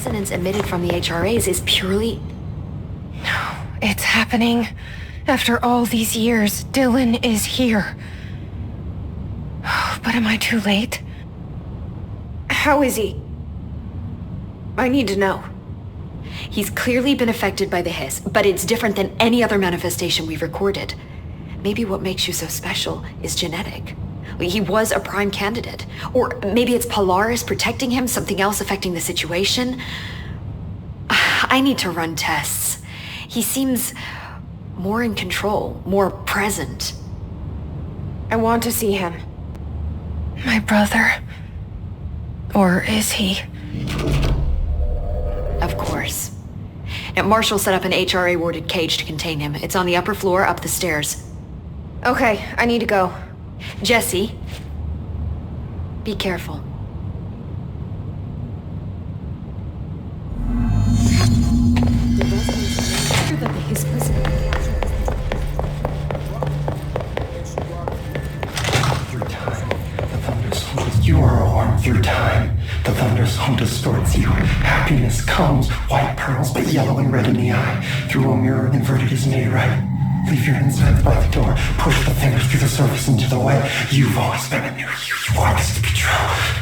resonance emitted from the HRAs is purely... No, it's happening. After all these years, Dylan is here. But am I too late? How is he? I need to know. He's clearly been affected by the hiss, but it's different than any other manifestation we've recorded. Maybe what makes you so special is genetic. He was a prime candidate. Or maybe it's Polaris protecting him, something else affecting the situation. I need to run tests. He seems more in control, more present. I want to see him. My brother. Or is he? Of course. Now, Marshall set up an HRA-warded cage to contain him. It's on the upper floor, up the stairs. Okay, I need to go. Jesse, be careful. Through time, the thunders holds you are a worm through time. The thunders home distorts you. Happiness comes, white pearls, but yellow and red in the eye. Through a mirror, inverted is made right. Leave your insides by the door. Push the fingers through the surface into the way. You've always been a new you. You want this to be true.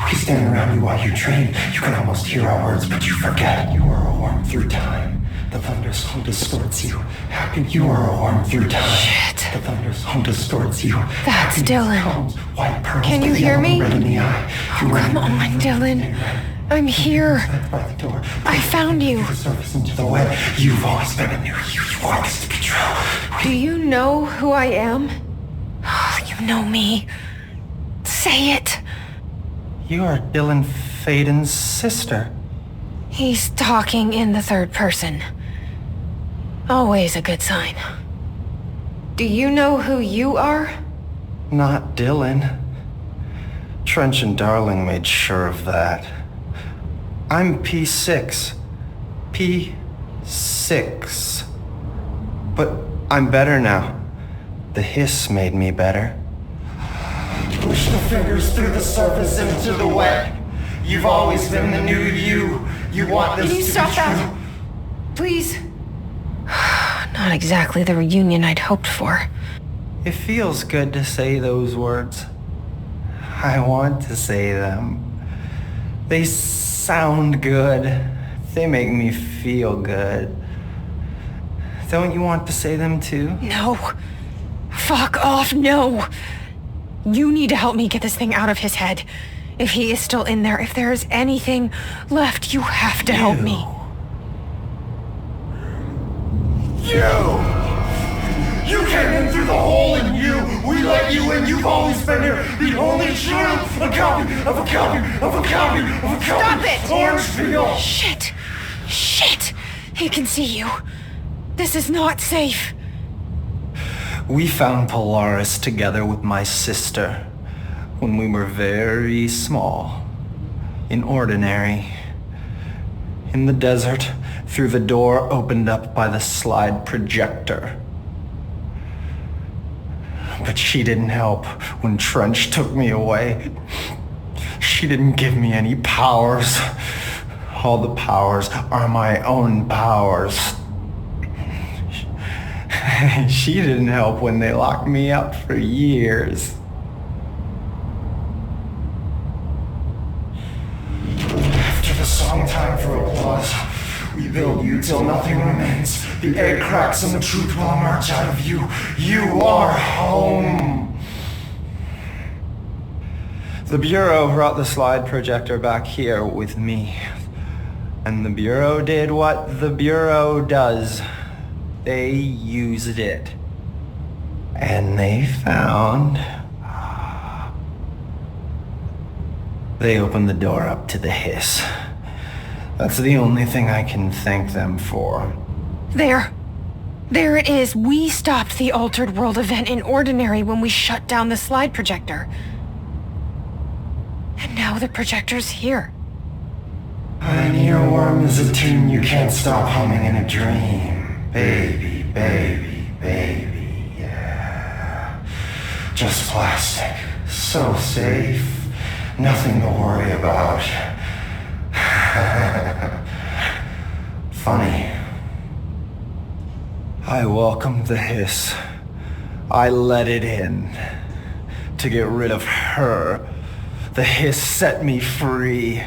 We stand around you while you dream. You can almost hear our words, but you forget. You are a worm through time. The thunder's home distorts you. Happy, you are a worm through time. Shit. The thunder's home distorts you. That's Dylan. Comes, white pearls, Can you hear me? red in the eye. Come on, Dylan. I'm here. By the door. I found you. The surface into the way. You've always been a new you. You want this to be true. Do you know who I am? You know me. Say it. You are Dylan Faden's sister. He's talking in the third person. Always a good sign. Do you know who you are? Not Dylan. Trench and Darling made sure of that. I'm P6. P6. But I'm better now. The hiss made me better. Push the fingers through the surface into the wet. You've always been the new you. You want this Can you to stop be that? true. Please? Not exactly the reunion I'd hoped for. It feels good to say those words. I want to say them. They sound good. They make me feel good. Don't you want to say them too? No. Fuck off, no. You need to help me get this thing out of his head. If he is still in there, if there is anything left, you have to help me. You came in through the hole in you. We let you in. You've always been here. The only true. A copy of a copy of a copy of a copy. Stop it! Orange peel. Shit. Shit. He can see you. This is not safe. We found Polaris together with my sister when we were very small, in Ordinary, in the desert, through the door opened up by the slide projector. But she didn't help when Trench took me away. She didn't give me any powers. All the powers are my own powers. She didn't help when they locked me up for years. After the song time for applause, we build you till nothing remains. The egg cracks and the truth will emerge out of you. You are home. The Bureau brought the slide projector back here with me. And the Bureau did what the Bureau does. They used it. And they found... They opened the door up to the hiss. That's the only thing I can thank them for. There. There it is. We stopped the Altered World event in Ordinary when we shut down the slide projector. And now the projector's here. An earworm is a tune you can't stop humming in a dream. Baby, baby, baby, yeah. Just plastic. So safe. Nothing to worry about. Funny. I welcomed the hiss. I let it in. To get rid of her. The hiss set me free.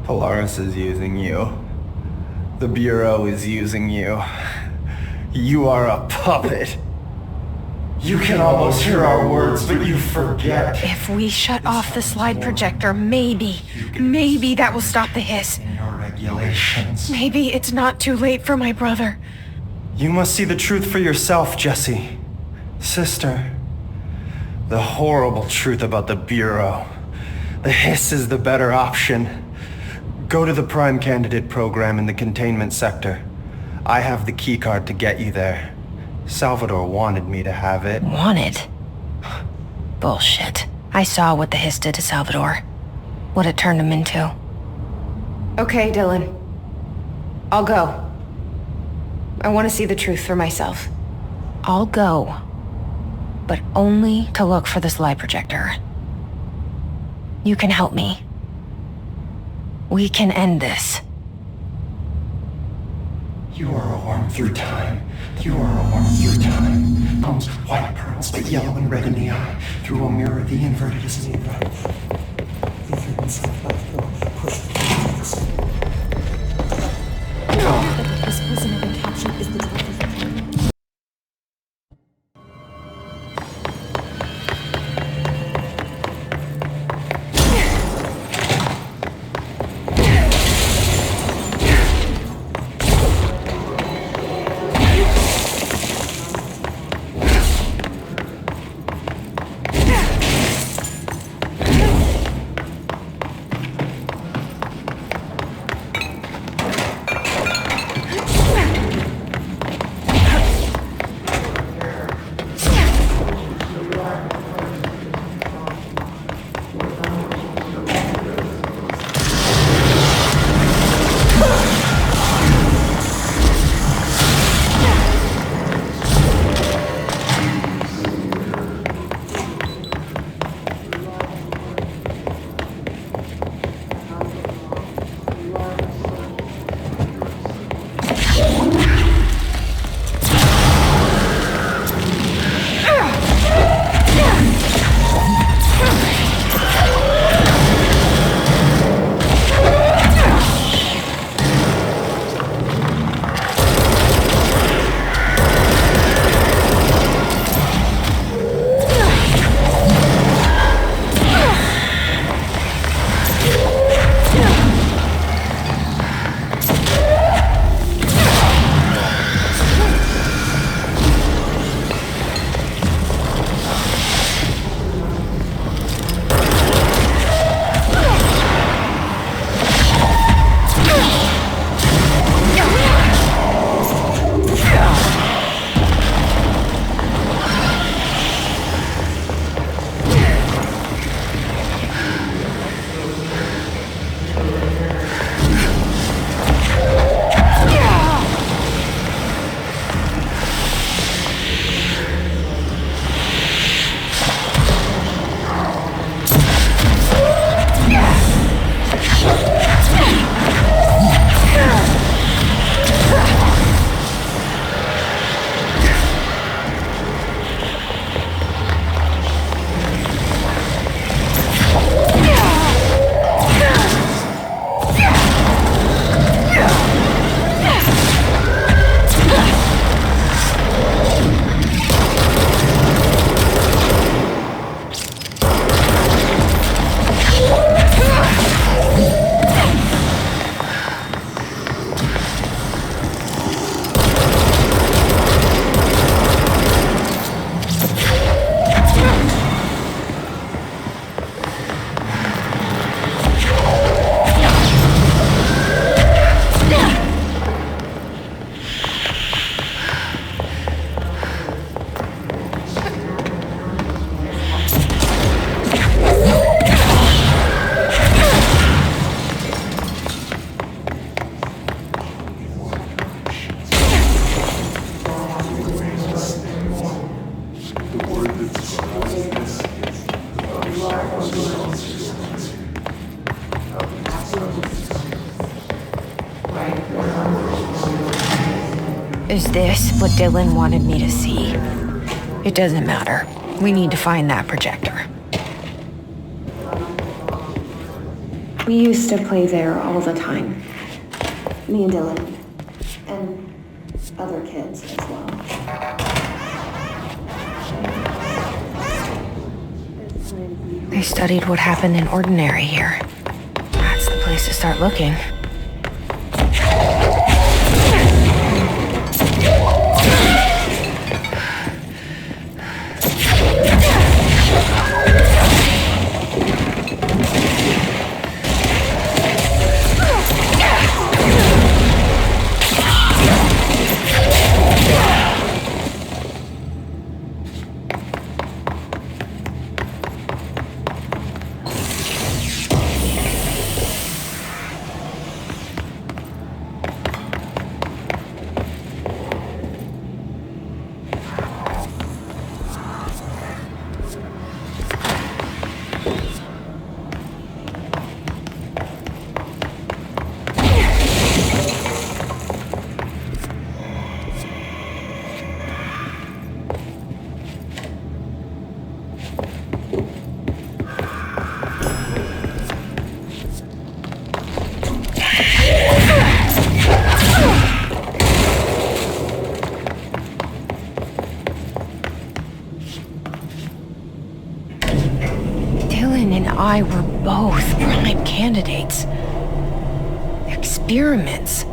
Polaris is using you. The Bureau is using you. You are a puppet. You can almost hear our words, but you forget. If we shut off the slide projector, maybe that will stop the hiss. In your regulations. Maybe it's not too late for my brother. You must see the truth for yourself, Jessie. Sister. The horrible truth about the Bureau. The hiss is the better option. Go to the Prime Candidate program in the containment sector. I have the keycard to get you there. Salvador wanted me to have it. Wanted? Bullshit. I saw what the hiss did to Salvador. What it turned him into. Okay, Dylan. I'll go. I want to see the truth for myself. I'll go. But only to look for the slide projector. You can help me. We can end this. You are a worm through time. You are a worm through time. Comes white pearls, but yellow and red in the eye. Through a mirror, the inverted is made right. Either inside left or push the This prisoner they captured is the director. Is this what Dylan wanted me to see? It doesn't matter. We need to find that projector. We used to play there all the time. Me and Dylan. And other kids as well. They studied what happened in Ordinary here. That's the place to start looking. I were both prime candidates. Experiments.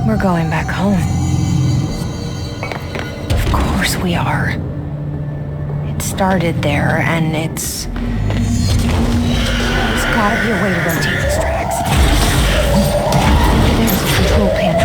We're going back home. Of course we are. It started there, and there's gotta be a way to rotate these tracks. Maybe there's a control panel.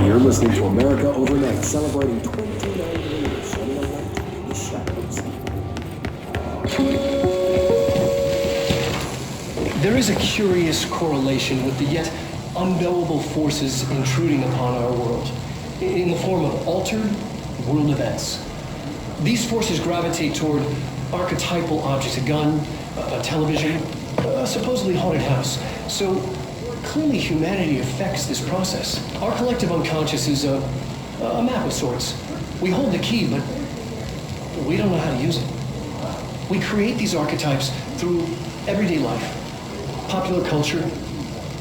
You're listening to America Overnight, celebrating 29 years shining a light in the shadows. There is a curious correlation with the yet unknowable forces intruding upon our world, in the form of altered world events. These forces gravitate toward archetypal objects, a gun, a television, a supposedly haunted house. So clearly humanity affects this process. Our collective unconscious is a map of sorts. We hold the key, but we don't know how to use it. We create these archetypes through everyday life, popular culture,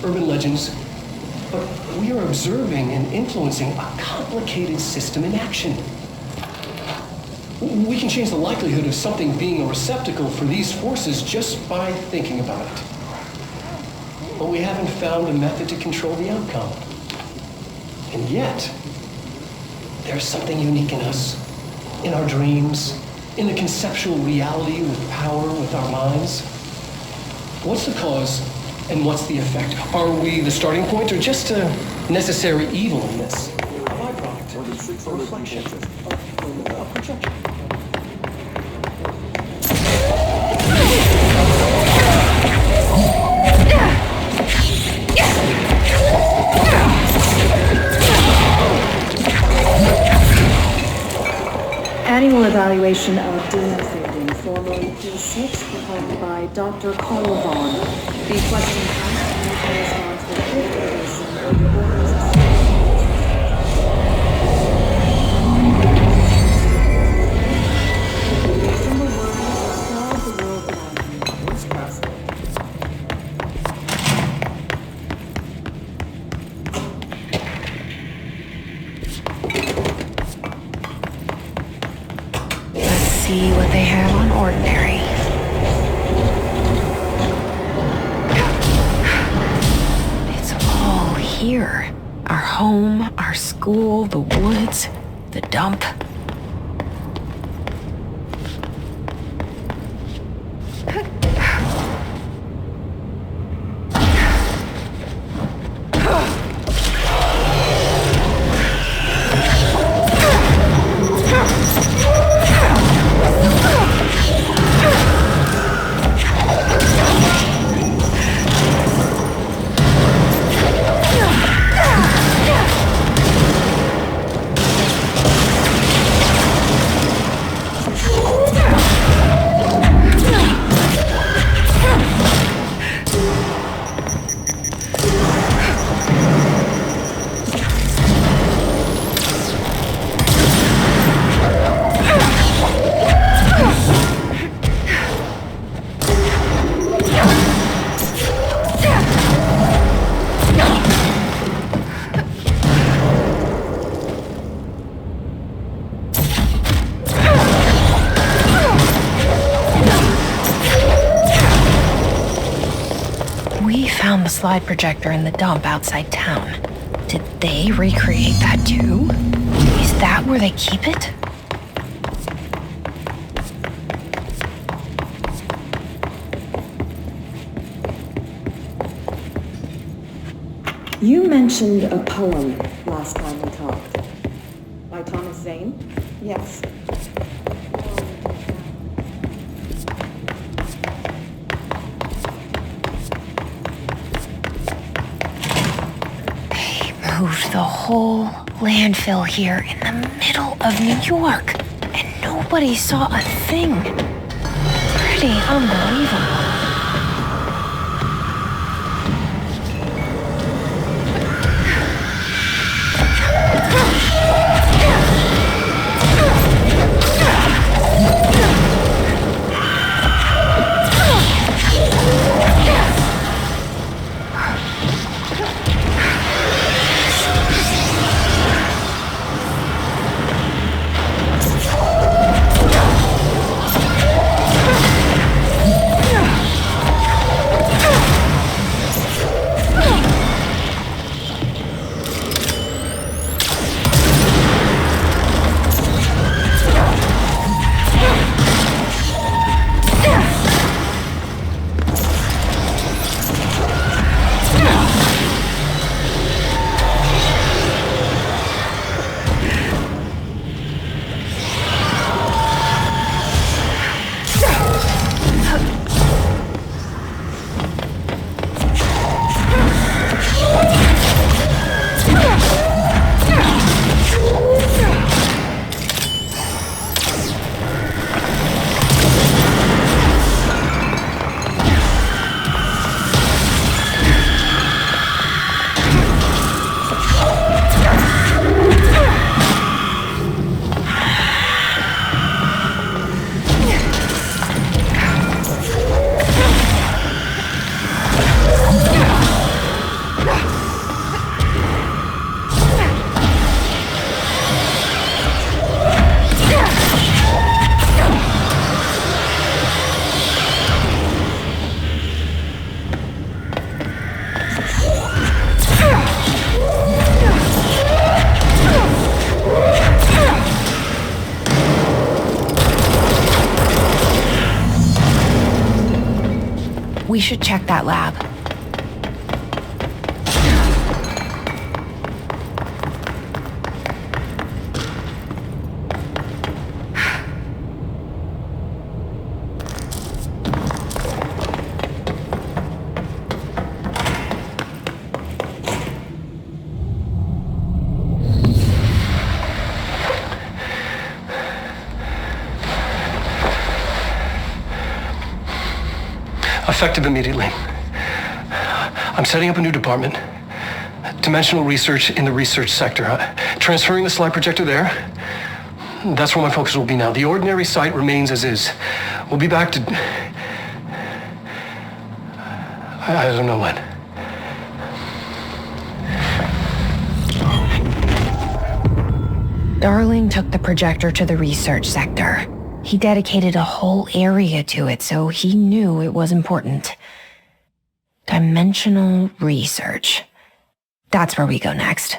urban legends, but we are observing and influencing a complicated system in action. We can change the likelihood of something being a receptacle for these forces just by thinking about it. But we haven't found a method to control the outcome. And yet, there's something unique in us, in our dreams, in the conceptual reality with power with our minds. What's the cause and what's the effect? Are we the starting point or just a necessary evil in this? A byproduct, a reflection, a projection. Annual evaluation of Demon Fielding, formerly P6, performed by Dr. Carl Vaughn. The question asked corresponds with the fifth edition of the Orders of Symbol word will solve the world around you. What's possible? See what they have on Ordinary. It's all here. Our home, our school, the woods, the dump. Found the slide projector in the dump outside town. Did they recreate that too? Is that where they keep it? You mentioned a poem last time we talked. By Thomas Zane? Yes. Moved the whole landfill here in the middle of New York, and nobody saw a thing. Pretty unbelievable. We should check that lab. Effective immediately. I'm setting up a new department. Dimensional research in the research sector. Transferring the slide projector there. That's where my focus will be now. The ordinary site remains as is. We'll be back to... I don't know when. Darling took the projector to the research sector. He dedicated a whole area to it, so he knew it was important. Dimensional research. That's where we go next.